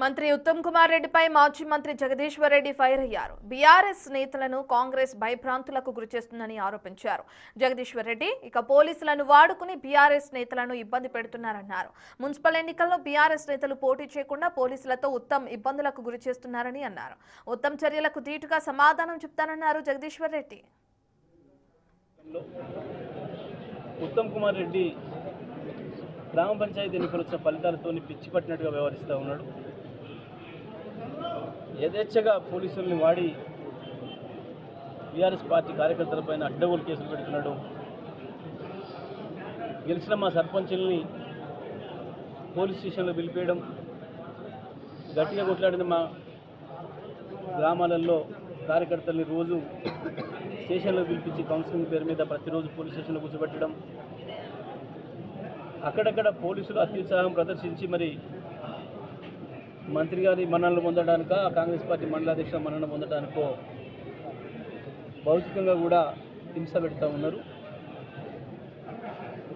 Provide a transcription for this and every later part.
మంత్రి ఉత్తమ్ కుమార్ రెడ్డిపై మాజీ మంత్రి జగదీశ్వర్ రెడ్డి ఫైర్ అయ్యారు. బీఆర్ఎస్ నేతలను కాంగ్రెస్ భయభ్రాంతులకు గురిచేస్తుందని ఆరోపించారు. జగదీశ్వర్ రెడ్డి ఇక పోలీసులను వాడుకుని బీఆర్ఎస్ నేతలను ఇబ్బంది పెడుతున్నారన్నారు. మున్సిపల్ ఎన్నికల్లో బీఆర్ఎస్ నేతలు పోటీ చేయకుండా పోలీసులతో ఉత్తమ్ ఇబ్బందులకు గురిచేస్తున్నారని అన్నారు. ఉత్తమ్ చర్యలకు ధీటుగా సమాధానం చెప్తానన్నారు జగదీశ్వర్ రెడ్డి. ఉత్తమ్ కుమార్ రెడ్డి గ్రామ పంచాయతీ ఎన్నికలు వచ్చిన ఫలితాలతో పిచ్చి పట్టినట్టుగా వ్యవహరిస్తూ ఉన్నాడు. యథేచ్ఛగా పోలీసుల్ని వాడి బీఆర్ఎస్ పార్టీ కార్యకర్తలపైన అడ్డగోలు కేసులు పెడుతున్నాడు. గెలిచిన మా సర్పంచుల్ని పోలీస్ స్టేషన్లో పిలిపేయడం, గట్టిగా కొట్లాడిన మా గ్రామాలలో కార్యకర్తల్ని రోజు స్టేషన్లో పిలిపించి కౌన్సిలింగ్ పేరు మీద ప్రతిరోజు పోలీస్ స్టేషన్లో కూర్చోబెట్టడం, అక్కడక్కడ పోలీసులు అత్యుత్సాహం ప్రదర్శించి మరి మంత్రి గారి మన్ననలు పొందడానికో కాంగ్రెస్ పార్టీ మండలాధ్యక్షుల మన్నన పొందడానికో భౌతికంగా కూడా హింస పెడతా ఉన్నారు.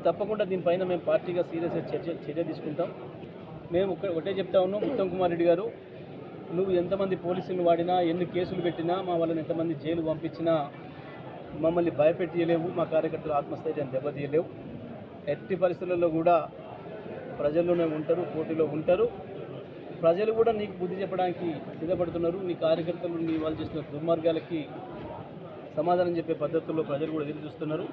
తప్పకుండా దీనిపైన మేము పార్టీగా సీరియస్గా చర్య తీసుకుంటాం. మేము ఒకటే చెప్తా ఉన్నాం, ఉత్తమ్ కుమార్ రెడ్డి గారు, నువ్వు ఎంతమంది పోలీసులను వాడినా, ఎన్ని కేసులు పెట్టినా, మా వాళ్ళని ఎంతమంది జైలు పంపించినా మమ్మల్ని భయపెట్టలేవు, మా కార్యకర్తలు ఆత్మస్థైర్యాన్ని దెబ్బతీయలేవు. ఎట్టి పరిస్థితుల్లో కూడా ప్రజల్లోనే ఉంటారు, పోటీలో ఉంటారు. ప్రజలు కూడా నీకు బుద్ధి చెప్పడానికి సిద్ధపడుతున్నారు. నీ కార్యకర్తలు నీ వాళ్ళు చేస్తున్న దుర్మార్గాలకి సమాధానం చెప్పే పద్ధతుల్లో ప్రజలు కూడా ఎదురు చూస్తున్నారు.